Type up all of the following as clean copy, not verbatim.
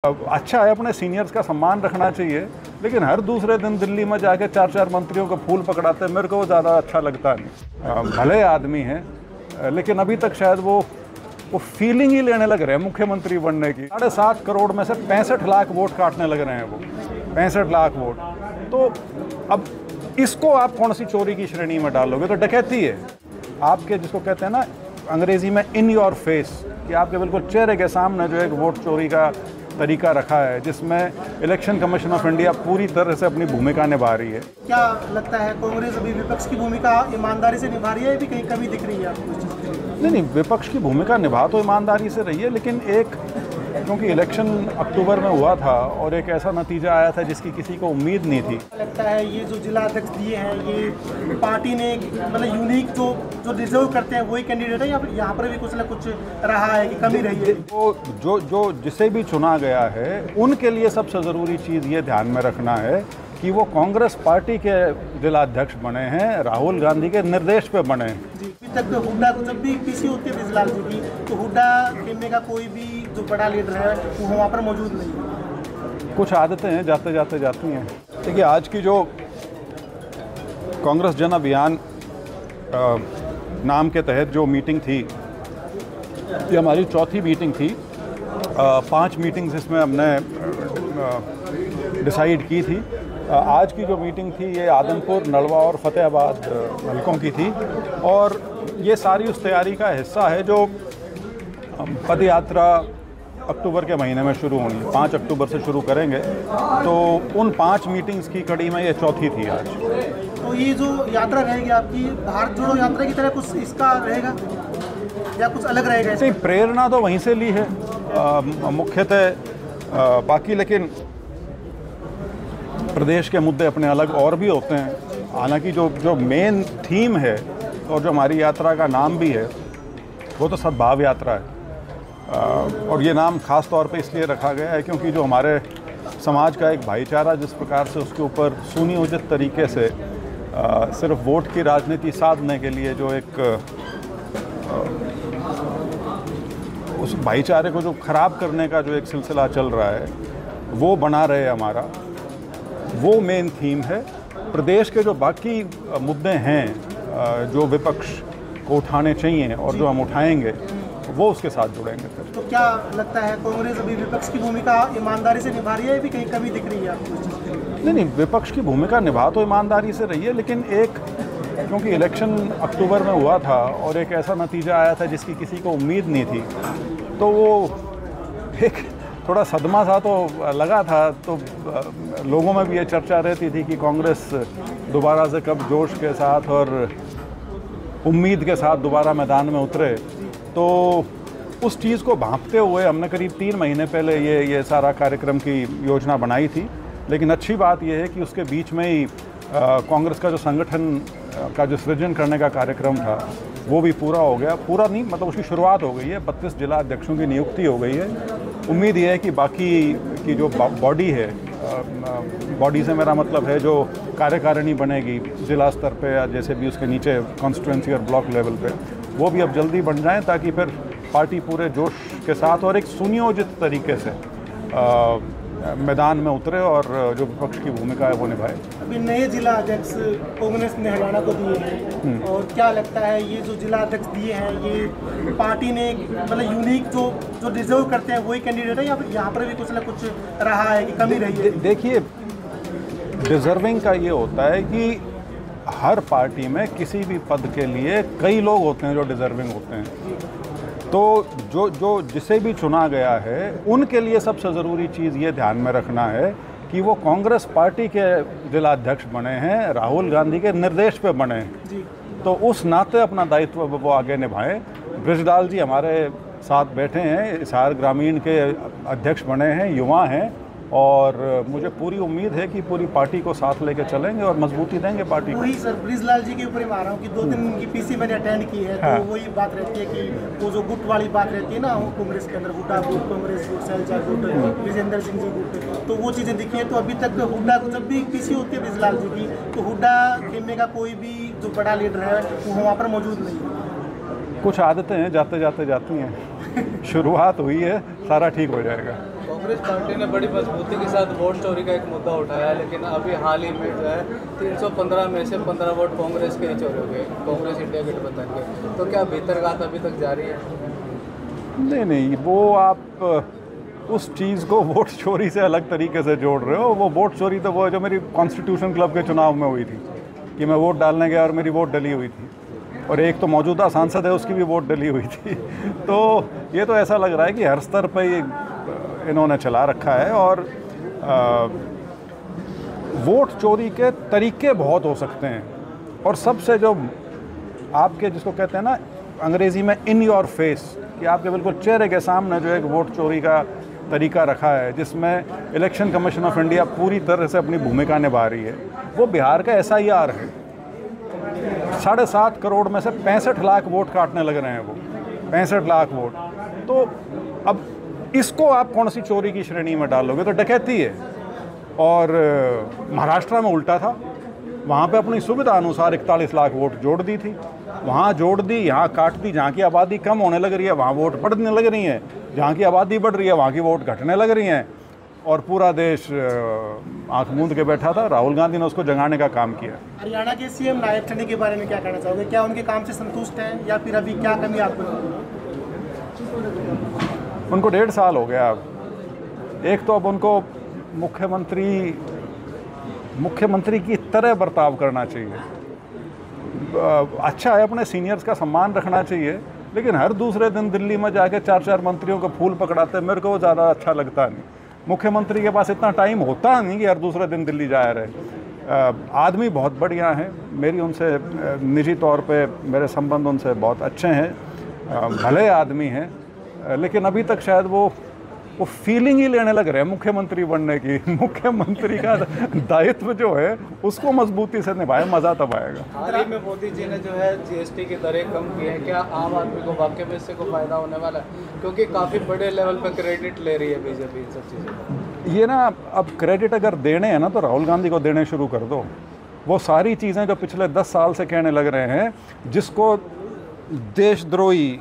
अच्छा है, अपने सीनियर्स का सम्मान रखना चाहिए, लेकिन हर दूसरे दिन दिल्ली में जाके चार चार मंत्रियों को फूल पकड़ाते हैं, मेरे को ज़्यादा अच्छा लगता नहीं। भले आदमी हैं, लेकिन अभी तक शायद वो फीलिंग ही लेने लग रहे हैं मुख्यमंत्री बनने की। 7.5 करोड़ में से 65 लाख वोट काटने लग रहे हैं वो, 65 लाख वोट। तो अब इसको आप कौन सी चोरी की श्रेणी में डालोगे? तो डकैती है आपके, जिसको कहते हैं ना अंग्रेजी में इन योर फेस, कि आपके बिल्कुल चेहरे के सामने जो एक वोट चोरी का तरीका रखा है, जिसमें इलेक्शन कमीशन ऑफ इंडिया पूरी तरह से अपनी भूमिका निभा रही है। क्या लगता है कांग्रेस अभी विपक्ष की भूमिका ईमानदारी से निभा रही है, भी कहीं कमी दिख रही है आपको? नहीं, विपक्ष की भूमिका निभा तो ईमानदारी से रही है, लेकिन क्योंकि इलेक्शन अक्टूबर में हुआ था और एक ऐसा नतीजा आया था जिसकी किसी को उम्मीद नहीं थी। लगता है ये जो जिला अध्यक्ष दिए हैं, ये पार्टी ने मतलब यूनिक जो डिजर्व करते हैं वही कैंडिडेट है, या फिर यहाँ पर भी कुछ ना कुछ रहा है कि कमी रही है? जो जिसे भी चुना गया है उनके लिए सबसे ज़रूरी चीज़ ये ध्यान में रखना है कि वो कांग्रेस पार्टी के जिलाध्यक्ष बने हैं, राहुल गांधी के निर्देश पे बने हैं। अभी तक हुड्डा को जब भी पीसी होती है ब्रिजलाल जी की, तो हुड्डा खेमे का कोई भी जो बड़ा लीडर है वो वहाँ पर मौजूद नहीं है। कुछ आदतें हैं जाते जाते जाती हैं। देखिए, आज की जो कांग्रेस जन अभियान नाम के तहत जो मीटिंग थी, ये हमारी चौथी मीटिंग थी। 5 मीटिंग्स इसमें हमने डिसाइड की थी। आज की जो मीटिंग थी ये आदमपुर, नलवा और फतेहाबाद हलकों की थी, और ये सारी उस तैयारी का हिस्सा है जो पद यात्रा अक्टूबर के महीने में शुरू होनी है। 5 अक्टूबर से शुरू करेंगे, तो उन 5 मीटिंग्स की कड़ी में ये चौथी थी आज। तो ये जो यात्रा रहेगी आपकी, भारत जोड़ो यात्रा की तरह कुछ इसका रहेगा या कुछ अलग रहेगा? नहीं, प्रेरणा तो वहीं से ली है मुख्यतः, बाकी लेकिन प्रदेश के मुद्दे अपने अलग और भी होते हैं। हालांकि जो मेन थीम है और जो हमारी यात्रा का नाम भी है वो तो सद्भाव यात्रा है, और ये नाम ख़ास तौर पे इसलिए रखा गया है क्योंकि जो हमारे समाज का एक भाईचारा जिस प्रकार से उसके ऊपर सुनियोजित तरीके से सिर्फ वोट की राजनीति साधने के लिए जो एक उस भाईचारे को जो ख़राब करने का जो एक सिलसिला चल रहा है वो बना रहे हमारा, वो मेन थीम है। प्रदेश के जो बाकी मुद्दे हैं जो विपक्ष को उठाने चाहिए और जो हम उठाएंगे वो उसके साथ जुड़ेंगे फिर। तो क्या लगता है कांग्रेस अभी विपक्ष की भूमिका ईमानदारी से निभा रही है, भी कहीं कमी दिख रही है आपको? नहीं, विपक्ष की भूमिका निभा तो ईमानदारी से रही है, लेकिन क्योंकि इलेक्शन अक्टूबर में हुआ था और एक ऐसा नतीजा आया था जिसकी किसी को उम्मीद नहीं थी, तो वो एक थोड़ा सदमा सा तो लगा था। तो लोगों में भी ये चर्चा रहती थी कि कांग्रेस दोबारा से कब जोश के साथ और उम्मीद के साथ दोबारा मैदान में उतरे। तो उस चीज़ को भांपते हुए हमने करीब 3 महीने पहले ये सारा कार्यक्रम की योजना बनाई थी। लेकिन अच्छी बात यह है कि उसके बीच में ही कांग्रेस का जो संगठन का जो सृजन करने का कार्यक्रम था वो भी पूरा हो गया। पूरा नहीं, मतलब उसकी शुरुआत हो गई है। 32 जिला अध्यक्षों की नियुक्ति हो गई है। उम्मीद ये है कि बाकी की जो बॉडी है, बॉडी से मेरा मतलब है जो कार्यकारिणी बनेगी जिला स्तर पे या जैसे भी उसके नीचे कॉन्स्टिट्यूंसी और ब्लॉक लेवल पे, वो भी अब जल्दी बन जाएं, ताकि फिर पार्टी पूरे जोश के साथ और एक सुनियोजित तरीके से मैदान में उतरे और जो विपक्ष की भूमिका है वो निभाए। अभी नए जिला अध्यक्ष कांग्रेस ने हरियाणा को दिए हैं, और क्या लगता है ये जो जिला अध्यक्ष दिए हैं ये पार्टी ने मतलब यूनिक जो डिजर्व करते हैं वही कैंडिडेट है, या फिर यहाँ पर भी कुछ ना कुछ रहा है कि कमी रही है? देखिए, डिजर्विंग का ये होता है कि हर पार्टी में किसी भी पद के लिए कई लोग होते हैं जो डिजर्विंग होते हैं। तो जो जिसे भी चुना गया है उनके लिए सबसे ज़रूरी चीज़ ये ध्यान में रखना है कि वो कांग्रेस पार्टी के जिलाध्यक्ष बने हैं, राहुल गांधी के निर्देश पे बने हैं। तो उस नाते अपना दायित्व वो आगे निभाएं। ब्रिजलाल जी हमारे साथ बैठे हैं, हिसार ग्रामीण के अध्यक्ष बने हैं, युवा हैं, और मुझे पूरी उम्मीद है कि पूरी पार्टी को साथ लेके चलेंगे और मजबूती देंगे पार्टी को। वही सर, ब्रिजलाल जी के ऊपर ही मार रहा हूँ कि 2 दिन की पीसी मैंने अटेंड की है। हाँ। तो वही बात रहती है कि वो जो गुट वाली बात रहती है ना कांग्रेस के अंदर, हुड्डा गुट, कांग्रेस गुट, शैलजा गुट, विजेंद्र सिंह जी गुट, तो वो चीज़ें दिखी है। तो अभी तक हुड्डा को जब भी पीसी होती है ब्रिजलाल जी की, तो हुड्डा खेमे का कोई भी जो बड़ा लीडर है वो वहाँ पर मौजूद नहीं है। कुछ आदतें हैं जाते जाते जाती हैं। शुरुआत हुई है, सारा ठीक हो जाएगा। कांग्रेस पार्टी ने बड़ी मजबूती के साथ वोट चोरी का एक मुद्दा उठाया, लेकिन अभी हाल ही में जो है 315 में से 15 वोट कांग्रेस के ही चोरी हो गए, कांग्रेस इंडिया गठबंधन के। तो क्या भीतरघात अभी तक जारी है? नहीं, वो आप उस चीज़ को वोट चोरी से अलग तरीके से जोड़ रहे हो। वो वोट चोरी तो वो है जो मेरी कॉन्स्टिट्यूशन क्लब के चुनाव में हुई थी कि मैं वोट डालने गया और मेरी वोट डली हुई थी, और एक तो मौजूदा सांसद है उसकी भी वोट डली हुई थी। तो ये तो ऐसा लग रहा है कि हर स्तर पर ये इन्होंने चला रखा है। और वोट चोरी के तरीके बहुत हो सकते हैं, और सबसे जो आपके जिसको कहते हैं ना अंग्रेज़ी में इन योर फेस, कि आपके बिल्कुल चेहरे के सामने जो एक वोट चोरी का तरीका रखा है, जिसमें इलेक्शन कमीशन ऑफ इंडिया पूरी तरह से अपनी भूमिका निभा रही है, वो बिहार का SIR है। 7.5 करोड़ में से 65 लाख वोट काटने लग रहे हैं वो, 65 लाख वोट। तो अब इसको आप कौन सी चोरी की श्रेणी में डालोगे? तो डकैती है। और महाराष्ट्र में उल्टा था, वहाँ पे अपनी सुविधा अनुसार 41 लाख वोट जोड़ दी थी, वहाँ जोड़ दी, यहाँ काट दी। जहाँ की आबादी कम होने लग रही है वहाँ वोट बढ़ने लग रही हैं, जहाँ की आबादी बढ़ रही है वहाँ की वोट घटने लग रही हैं। और पूरा देश आंख मूंद के बैठा था। राहुल गांधी ने उसको जगाने का काम किया। हरियाणा के CM नायब टंडन के बारे में क्या कहना चाहोगे? क्या उनके काम से संतुष्ट हैं या फिर अभी क्या कमी आपको? उनको 1.5 साल हो गया अब। एक तो अब उनको मुख्यमंत्री की तरह बर्ताव करना चाहिए। अच्छा है, अपने सीनियर्स का सम्मान रखना चाहिए, लेकिन हर दूसरे दिन दिल्ली में जाके 4-4 मंत्रियों को फूल पकड़ाते, मेरे को वो ज़्यादा अच्छा लगता नहीं। मुख्यमंत्री के पास इतना टाइम होता नहीं कि हर दूसरे दिन दिल्ली जाया रहे। आदमी बहुत बढ़िया हैं, मेरी उनसे निजी तौर पे मेरे संबंध उनसे बहुत अच्छे हैं, भले आदमी हैं, लेकिन अभी तक शायद वो फीलिंग ही लेने लग रहे हैं मुख्यमंत्री बनने की। मुख्यमंत्री का दायित्व जो है उसको मजबूती से निभाए, मज़ा तब आएगा। हाल ही में मोदी जी ने जो है GST की दरें कम की है, क्या आम आदमी को वाकई में इससे को फायदा होने वाला है? क्योंकि काफ़ी बड़े लेवल पर क्रेडिट ले रही है बीजेपी इन सब चीज़ों। ये ना, अब क्रेडिट अगर देने हैं ना तो राहुल गांधी को देने शुरू कर दो। वो सारी चीज़ें जो पिछले 10 साल से कहने लग रहे हैं, जिसको देशद्रोही,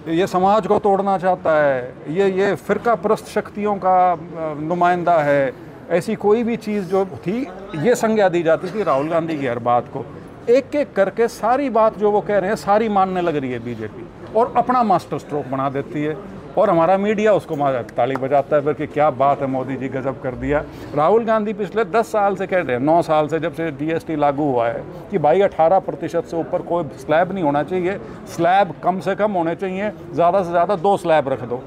ये समाज को तोड़ना चाहता है, ये फ़िरका परस्त शक्तियों का नुमाइंदा है, ऐसी कोई भी चीज़ जो थी ये संज्ञा दी जाती थी राहुल गांधी की हर बात को। एक एक करके सारी बात जो वो कह रहे हैं सारी मानने लग रही है बीजेपी, और अपना मास्टर स्ट्रोक बना देती है, और हमारा मीडिया उसको ताली बजाता है फिर कि क्या बात है, मोदी जी गजब कर दिया। राहुल गांधी पिछले 10 साल से कह रहे हैं, 9 साल से जब से GST लागू हुआ है, कि भाई 18% से ऊपर कोई स्लैब नहीं होना चाहिए, स्लैब कम से कम होने चाहिए, ज़्यादा से ज़्यादा 2 स्लैब रख दो।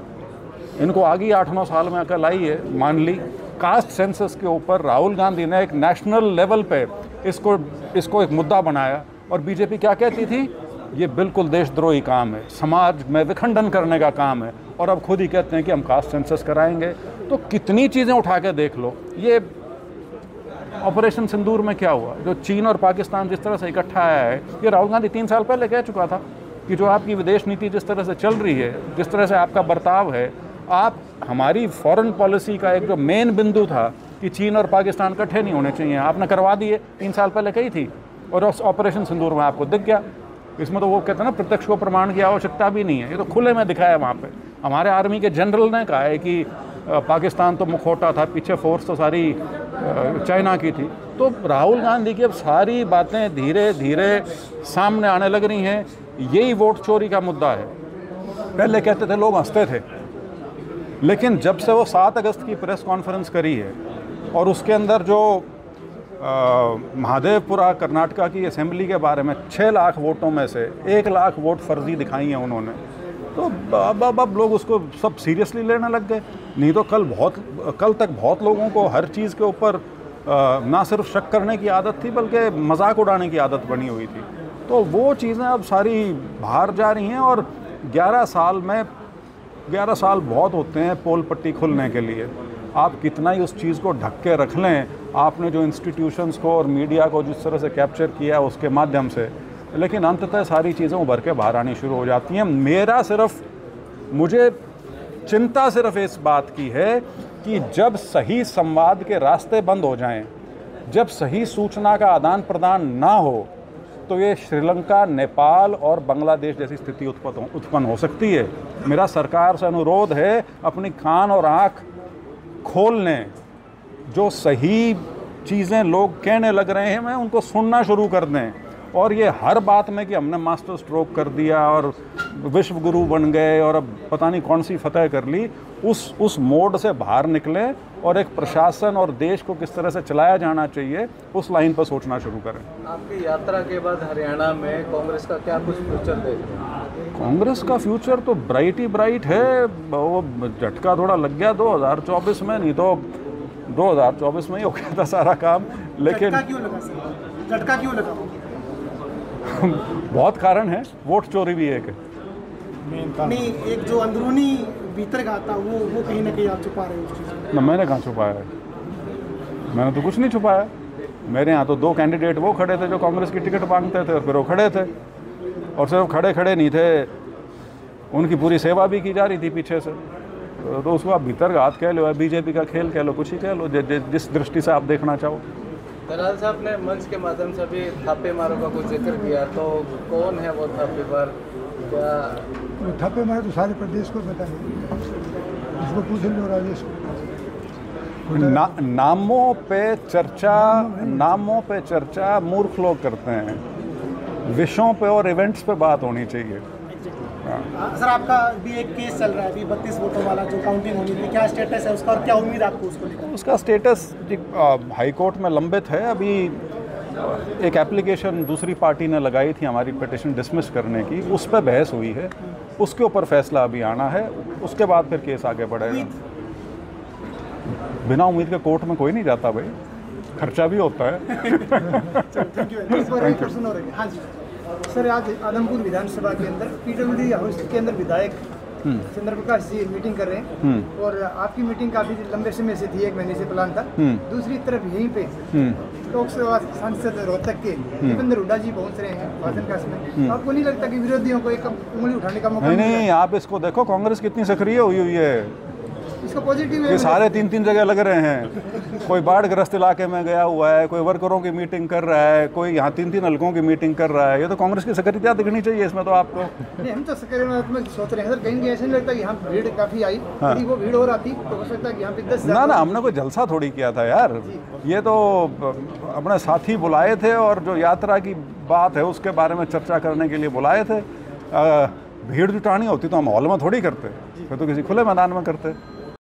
इनको आगे 8-9 साल में अकल आई है, मान ली। कास्ट सेंसस के ऊपर राहुल गांधी ने एक नेशनल लेवल पे इसको एक मुद्दा बनाया, और बीजेपी क्या कहती थी, ये बिल्कुल देशद्रोही काम है, समाज में विखंडन करने का काम है, और अब खुद ही कहते हैं कि हम कास्ट सेंसस कराएंगे। तो कितनी चीज़ें उठा के देख लो। ये ऑपरेशन सिंदूर में क्या हुआ, जो चीन और पाकिस्तान जिस तरह से इकट्ठा आया है, ये राहुल गांधी 3 साल पहले कह चुका था कि जो आपकी विदेश नीति जिस तरह से चल रही है, जिस तरह से आपका बर्ताव है, आप हमारी फॉरेन पॉलिसी का एक जो मेन बिंदु था कि चीन और पाकिस्तान इकट्ठे नहीं होने चाहिए, आपने करवा दिए। 3 साल पहले कही थी, और उस ऑपरेशन सिंदूर में आपको दिख गया। इसमें तो वो कहते हैं ना, प्रत्यक्ष को प्रमाण की आवश्यकता भी नहीं है, ये तो खुले में दिखाया वहाँ पे। हमारे आर्मी के जनरल ने कहा है कि पाकिस्तान तो मुखौटा था, पीछे फोर्स तो सारी चाइना की थी। तो राहुल गांधी की अब सारी बातें धीरे धीरे सामने आने लग रही हैं। यही वोट चोरी का मुद्दा है। पहले कहते थे, लोग हंसते थे, लेकिन जब से वो 7 अगस्त की प्रेस कॉन्फ्रेंस करी है, और उसके अंदर जो महादेवपुरा कर्नाटका की असेंबली के बारे में 6 लाख वोटों में से 1 लाख वोट फर्जी दिखाई हैं उन्होंने, तो अब लोग उसको सब सीरियसली लेने लग गए। नहीं तो कल तक बहुत लोगों को हर चीज़ के ऊपर ना सिर्फ शक करने की आदत थी, बल्कि मजाक उड़ाने की आदत बनी हुई थी। तो वो चीज़ें अब सारी बाहर जा रही हैं, और 11 साल बहुत होते हैं पोल पट्टी खुलने के लिए। आप कितना ही उस चीज़ को ढक के रख लें, आपने जो इंस्टीट्यूशंस को और मीडिया को जिस तरह से कैप्चर किया है उसके माध्यम से, लेकिन अंततः सारी चीज़ें उभर के बाहर आनी शुरू हो जाती हैं। मुझे चिंता सिर्फ इस बात की है कि जब सही संवाद के रास्ते बंद हो जाएं, जब सही सूचना का आदान प्रदान ना हो, तो ये श्रीलंका, नेपाल और बांग्लादेश जैसी स्थिति उत्पन्न हो सकती है। मेरा सरकार से अनुरोध है, अपनी कान और आँख खोल लें, जो सही चीज़ें लोग कहने लग रहे हैं मैं उनको सुनना शुरू कर दें, और ये हर बात में कि हमने मास्टर स्ट्रोक कर दिया और विश्व गुरु बन गए और अब पता नहीं कौन सी फतह कर ली, उस मोड से बाहर निकलें और एक प्रशासन और देश को किस तरह से चलाया जाना चाहिए उस लाइन पर सोचना शुरू करें। आपकी यात्रा के बाद हरियाणा में कांग्रेस का क्या कुछ फ्यूचर देख रहे हैं? कांग्रेस का फ्यूचर तो ब्राइट ही ब्राइट है। वो झटका थोड़ा लग गया 2024 में, नहीं तो 2024 में ही हो गया था सारा काम। लेकिन झटका क्यों लगा सर? झटका क्यों लगा? बहुत कारण है, वोट चोरी भी एक है। नहीं, एक जो अंदरूनी भीतर का था वो कहीं ना कहीं आप छुपा रहे हो उस चीज़ को। ना, मैंने कहाँ छुपाया है? मैंने तो कुछ नहीं छुपाया। मेरे यहाँ तो 2 कैंडिडेट वो खड़े थे जो कांग्रेस की टिकट मांगते थे, और फिर वो खड़े थे, और सिर्फ खड़े खड़े नहीं थे, उनकी पूरी सेवा भी की जा रही थी पीछे से। तो उसको आप भीतर का हाथ कह लो, बीजेपी का खेल कह लो, कुछ ही कह लो, जिस दृष्टि से आप देखना चाहो। दलाल साहब ने मंच के माध्यम से भी थापे मारों का कुछ जिक्र किया, तो कौन है वो थापेमार? क्या वो थापे मारे तो सारे प्रदेश को पता है, उसको पूछ लो राजेश को। नामों पे चर्चा मूर्ख लोग करते हैं, विषयों पे और इवेंट्स पे बात होनी चाहिए। सर, आपका भी एक केस चल रहा है अभी 32 वोटों वाला जो काउंटिंग होनी थी, क्या स्टेटस है उसका और क्या उम्मीद आपको उसको लेकर? उसका स्टेटस हाई कोर्ट में लंबित है। अभी एक एप्लीकेशन दूसरी पार्टी ने लगाई थी हमारी पिटिशन डिसमिस करने की, उस पर बहस हुई है, उसके ऊपर फैसला अभी आना है, उसके बाद फिर केस आगे बढ़ेगा। बिना उम्मीद के कोर्ट में कोई नहीं जाता भाई, खर्चा भी होता है। Thank you. हाँ जी सर, आज आदमपुर विधानसभा के अंदर पीडब्ल्यूडी हाउस के अंदर विधायक चंद्र प्रकाश जी मीटिंग कर रहे हैं, और आपकी मीटिंग काफी लंबे समय से थी, 1 महीने से प्लान था। दूसरी तरफ यहीं पे लोकसभा सांसद रोहतक के दीपेंद्र हुड्डा जी पहुंच रहे हैं भाषण का समय। आपको नहीं लगता कि विरोधियों को एक उंगली उठाने का मौका? नहीं, आप इसको देखो कांग्रेस कितनी सक्रिय हुई है। इसको पॉजिटिव ये सारे 3-3 जगह लग रहे हैं। कोई बाढ़ग्रस्त इलाके में गया हुआ है, कोई वर्करों की मीटिंग कर रहा है, कोई यहाँ 3-3 हल्कों की मीटिंग कर रहा है। ये तो कांग्रेस की सक्रियता दिखनी चाहिए इसमें तो आपको। नहीं, हम तो सकारात्मक सोच रहे हैं सर, कहीं ऐसा नहीं लगता कि यहाँ भीड़ काफ़ी आई। हाँ। यदि वो भीड़ और आती तो हो सकता है कि यहाँ पे 10 ना, हमने कोई जलसा थोड़ी किया था यार। ये तो अपने साथी बुलाए थे और जो यात्रा की बात है उसके बारे में चर्चा करने के लिए बुलाए थे। भीड़ जुटानी होती तो हम हॉल में थोड़ी करते, फिर तो किसी खुले मैदान में करते।